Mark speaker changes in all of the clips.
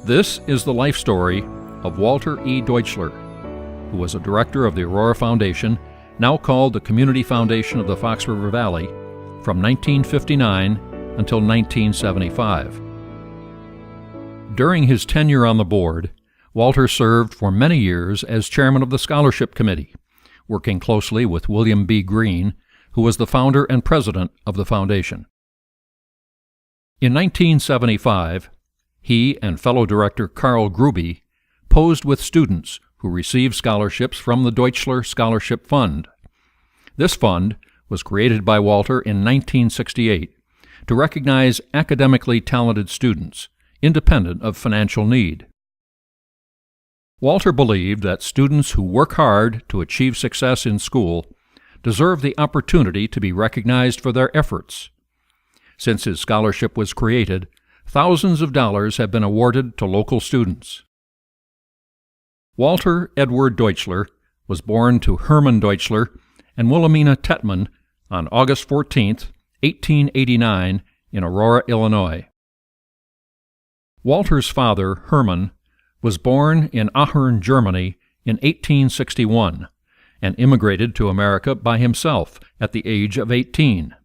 Speaker 1: This is the life story of Walter E. Deuchler, who was a director of the Aurora Foundation, now called the Community Foundation of the Fox River Valley, from 1959 until 1975. During his tenure on the board, Walter served for many years as chairman of the Scholarship Committee, working closely with William B. Green, who was the founder and president of the foundation. In 1975, he and fellow director Carl Gruby posed with students who received scholarships from the Deuchler Scholarship Fund. This fund was created by Walter in 1968 to recognize academically talented students, independent of financial need. Walter believed that students who work hard to achieve success in school deserve the opportunity to be recognized for their efforts. Since his scholarship was created, thousands of dollars have been awarded to local students. Walter Edward Deuchler was born to Herman Deuchler and Wilhelmina Tetman on August 14, 1889, in Aurora, Illinois. Walter's father, Herman, was born in Aachen, Germany in 1861 and immigrated to America by himself at the age of 18.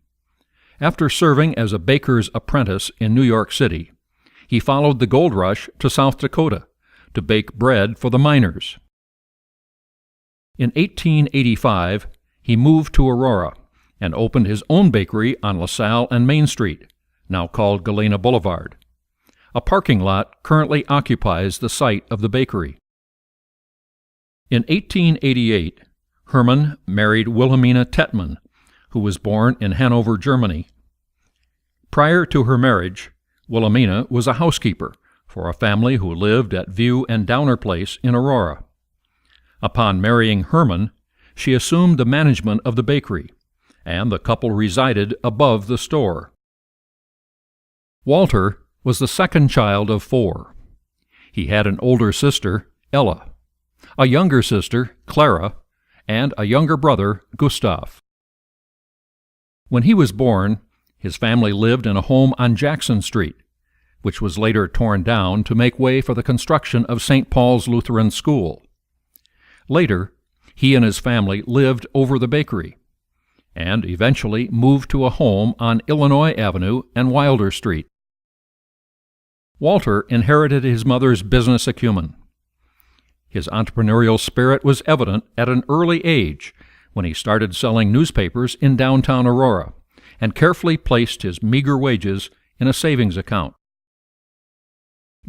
Speaker 1: After serving as a baker's apprentice in New York City, he followed the gold rush to South Dakota to bake bread for the miners. In 1885, he moved to Aurora and opened his own bakery on LaSalle and Main Street, now called Galena Boulevard. A parking lot currently occupies the site of the bakery. In 1888, Herman married Wilhelmina Tetman, who was born in Hanover, Germany. Prior to her marriage, Wilhelmina was a housekeeper for a family who lived at View and Downer Place in Aurora. Upon marrying Herman, she assumed the management of the bakery, and the couple resided above the store. Walter was the second child of 4. He had an older sister, Ella, a younger sister, Clara, and a younger brother, Gustav. When he was born, his family lived in a home on Jackson Street, which was later torn down to make way for the construction of St. Paul's Lutheran School. Later, he and his family lived over the bakery, and eventually moved to a home on Illinois Avenue and Wilder Street. Walter inherited his mother's business acumen. His entrepreneurial spirit was evident at an early age when he started selling newspapers in downtown Aurora and carefully placed his meager wages in a savings account.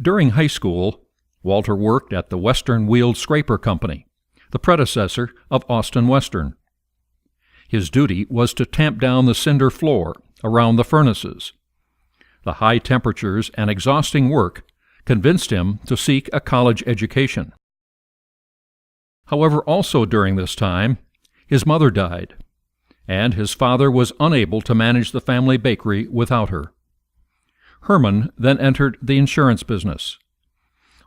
Speaker 1: During high school, Walter worked at the Western Wheeled Scraper Company, the predecessor of Austin Western. His duty was to tamp down the cinder floor around the furnaces. The high temperatures and exhausting work convinced him to seek a college education. However, also during this time, his mother died, and his father was unable to manage the family bakery without her. Herman then entered the insurance business.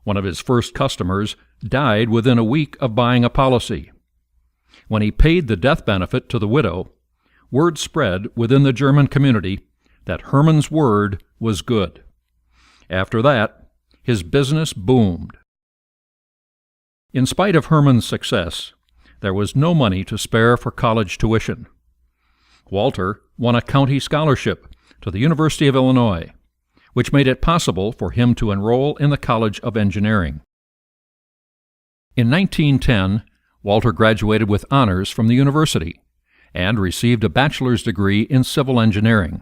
Speaker 1: One of his first customers died within a week of buying a policy. When he paid the death benefit to the widow, word spread within the German community that Herman's word was good. After that, his business boomed. In spite of Herman's success, there was no money to spare for college tuition. Walter won a county scholarship to the University of Illinois, which made it possible for him to enroll in the College of Engineering. In 1910, Walter graduated with honors from the university and received a bachelor's degree in civil engineering.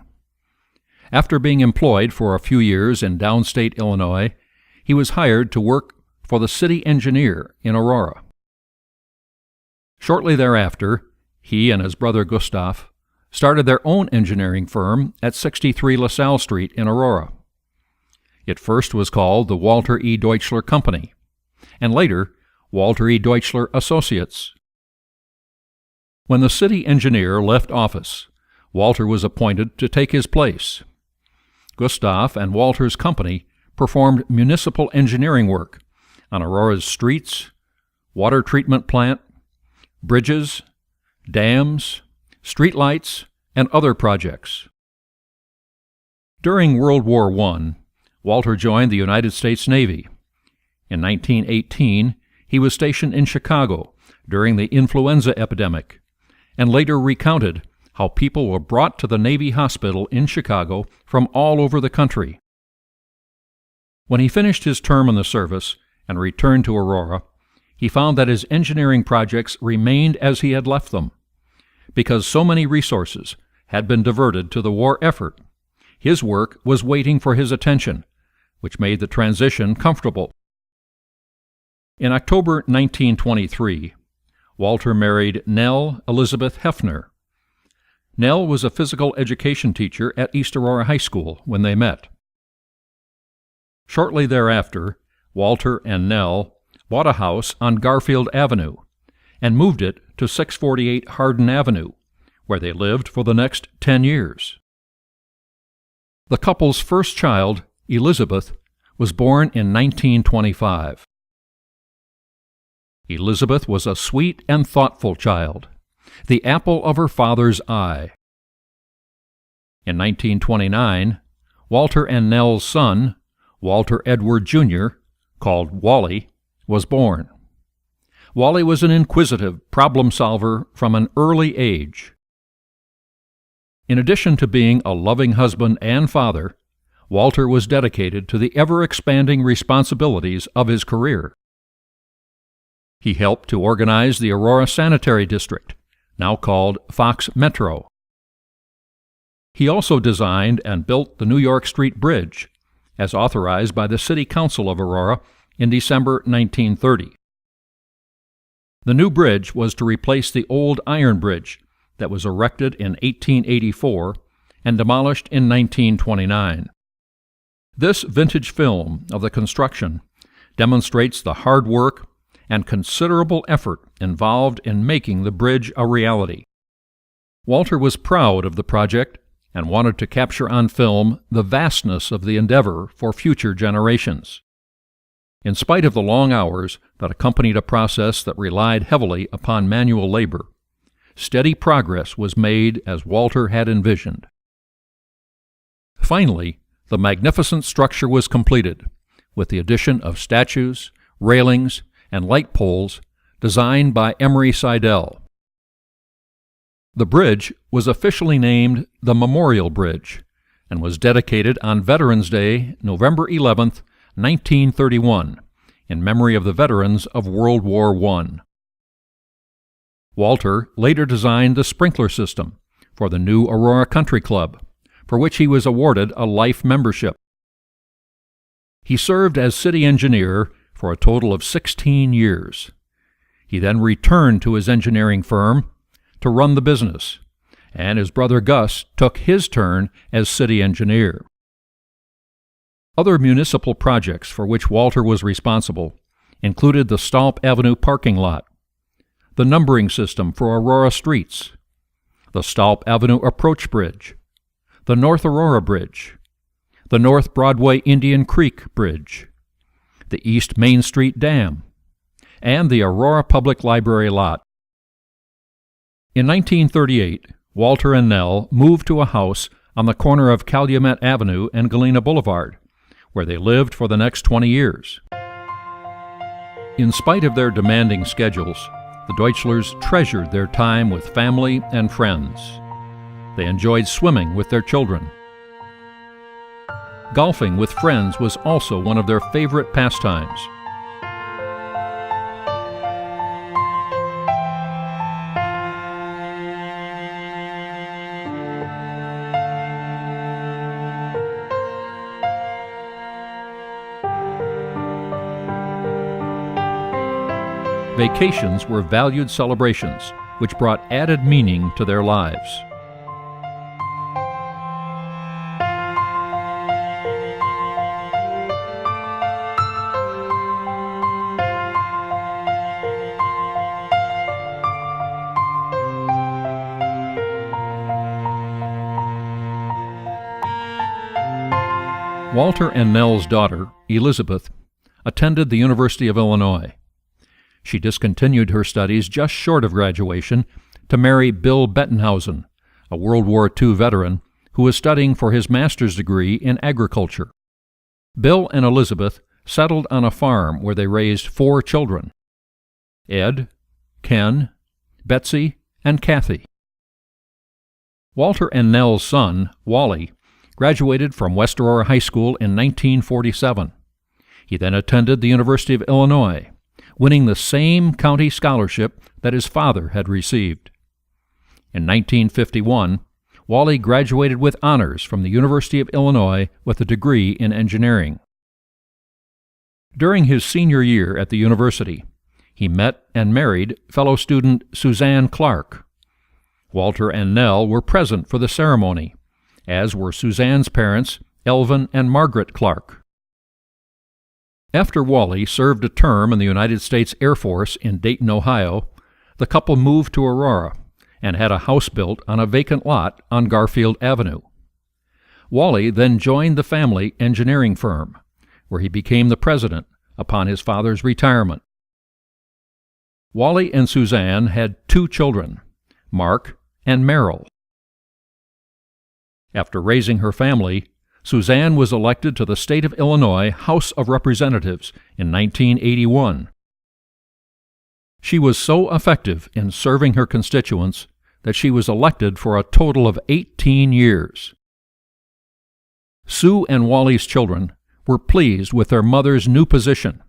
Speaker 1: After being employed for a few years in downstate Illinois, he was hired to work for the city engineer in Aurora. Shortly thereafter, he and his brother Gustav started their own engineering firm at 63 LaSalle Street in Aurora. It first was called the Walter E. Deuchler Company, and later Walter E. Deuchler Associates. When the city engineer left office, Walter was appointed to take his place. Gustav and Walter's company performed municipal engineering work on Aurora's streets, water treatment plant, bridges, dams, streetlights, and other projects. During World War I, Walter joined the United States Navy In 1918, he was stationed in Chicago during the influenza epidemic, and later recounted how people were brought to the Navy Hospital in Chicago from all over the country. When he finished his term in the service and returned to Aurora, he found that his engineering projects remained as he had left them. Because so many resources had been diverted to the war effort, his work was waiting for his attention, which made the transition comfortable. In October 1923, Walter married Nell Elizabeth Hefner. Nell was a physical education teacher at East Aurora High School when they met. Shortly thereafter, Walter and Nell bought a house on Garfield Avenue and moved it to 648 Hardin Avenue, where they lived for the next 10 years. The couple's first child, Elizabeth, was born in 1925. Elizabeth was a sweet and thoughtful child, the apple of her father's eye. In 1929, Walter and Nell's son, Walter Edward Jr., called Wally, was born. Wally was an inquisitive problem solver from an early age. In addition to being a loving husband and father, Walter was dedicated to the ever-expanding responsibilities of his career. He helped to organize the Aurora Sanitary District, now called Fox Metro. He also designed and built the New York Street Bridge, as authorized by the City Council of Aurora in December 1930. The new bridge was to replace the old iron bridge that was erected in 1884 and demolished in 1929. This vintage film of the construction demonstrates the hard work and considerable effort involved in making the bridge a reality. Walter was proud of the project and wanted to capture on film the vastness of the endeavor for future generations. In spite of the long hours that accompanied a process that relied heavily upon manual labor, steady progress was made as Walter had envisioned. Finally, the magnificent structure was completed, with the addition of statues, railings, and light poles designed by Emery Seidel. The bridge was officially named the Memorial Bridge and was dedicated on Veterans Day, November 11, 1931, in memory of the veterans of World War I. Walter later designed the sprinkler system for the new Aurora Country Club, for which he was awarded a life membership. He served as city engineer for a total of 16 years. He then returned to his engineering firm to run the business, and his brother Gus took his turn as city engineer. Other municipal projects for which Walter was responsible included the Stolp Avenue parking lot, the numbering system for Aurora streets, the Stolp Avenue approach bridge, the North Aurora Bridge, the North Broadway Indian Creek Bridge, the East Main Street Dam, and the Aurora Public Library lot. In 1938, Walter and Nell moved to a house on the corner of Calumet Avenue and Galena Boulevard, where they lived for the next 20 years. In spite of their demanding schedules, the Deuchlers treasured their time with family and friends. They enjoyed swimming with their children. Golfing with friends was also one of their favorite pastimes. Vacations were valued celebrations, which brought added meaning to their lives. Walter and Nell's daughter, Elizabeth, attended the University of Illinois. She discontinued her studies just short of graduation to marry Bill Bettenhausen, a World War II veteran who was studying for his master's degree in agriculture. Bill and Elizabeth settled on a farm where they raised 4 children: Ed, Ken, Betsy, and Kathy. Walter and Nell's son, Wally, graduated from West Aurora High School in 1947. He then attended the University of Illinois, winning the same county scholarship that his father had received. In 1951, Wally graduated with honors from the University of Illinois with a degree in engineering. During his senior year at the university, he met and married fellow student Suzanne Clark. Walter and Nell were present for the ceremony, as were Suzanne's parents, Elvin and Margaret Clark. After Wally served a term in the United States Air Force in Dayton, Ohio, the couple moved to Aurora and had a house built on a vacant lot on Garfield Avenue. Wally then joined the family engineering firm, where he became the president upon his father's retirement. Wally and Suzanne had 2 children, Mark and Merrill. After raising her family, Suzanne was elected to the state of Illinois House of Representatives in 1981. She was so effective in serving her constituents that she was elected for a total of 18 years. Sue and Wally's children were pleased with their mother's new position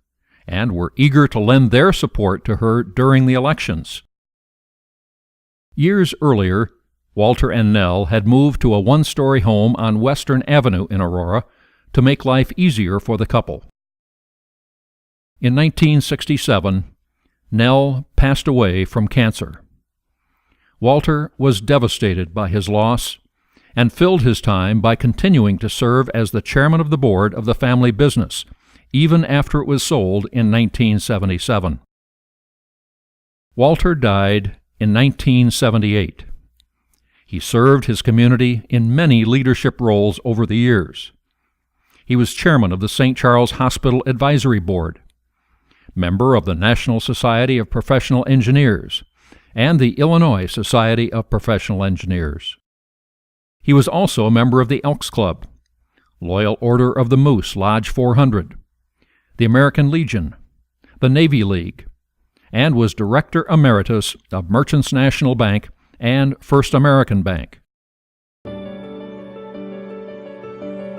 Speaker 1: and were eager to lend their support to her during the elections. Years earlier, Walter and Nell had moved to a 1-story home on Western Avenue in Aurora to make life easier for the couple. In 1967, Nell passed away from cancer. Walter was devastated by his loss and filled his time by continuing to serve as the chairman of the board of the family business, even after it was sold in 1977. Walter died in 1978. He served his community in many leadership roles over the years. He was chairman of the St. Charles Hospital Advisory Board, member of the National Society of Professional Engineers, and the Illinois Society of Professional Engineers. He was also a member of the Elks Club, Loyal Order of the Moose Lodge 400, the American Legion, the Navy League, and was Director Emeritus of Merchants National Bank and First American Bank.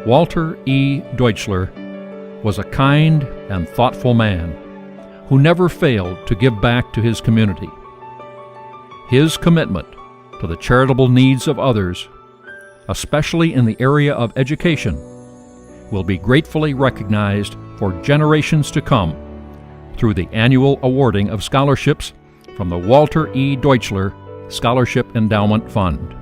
Speaker 1: Walter E. Deuchler was a kind and thoughtful man who never failed to give back to his community. His commitment to the charitable needs of others, especially in the area of education, will be gratefully recognized for generations to come through the annual awarding of scholarships from the Walter E. Deuchler Scholarship Endowment Fund.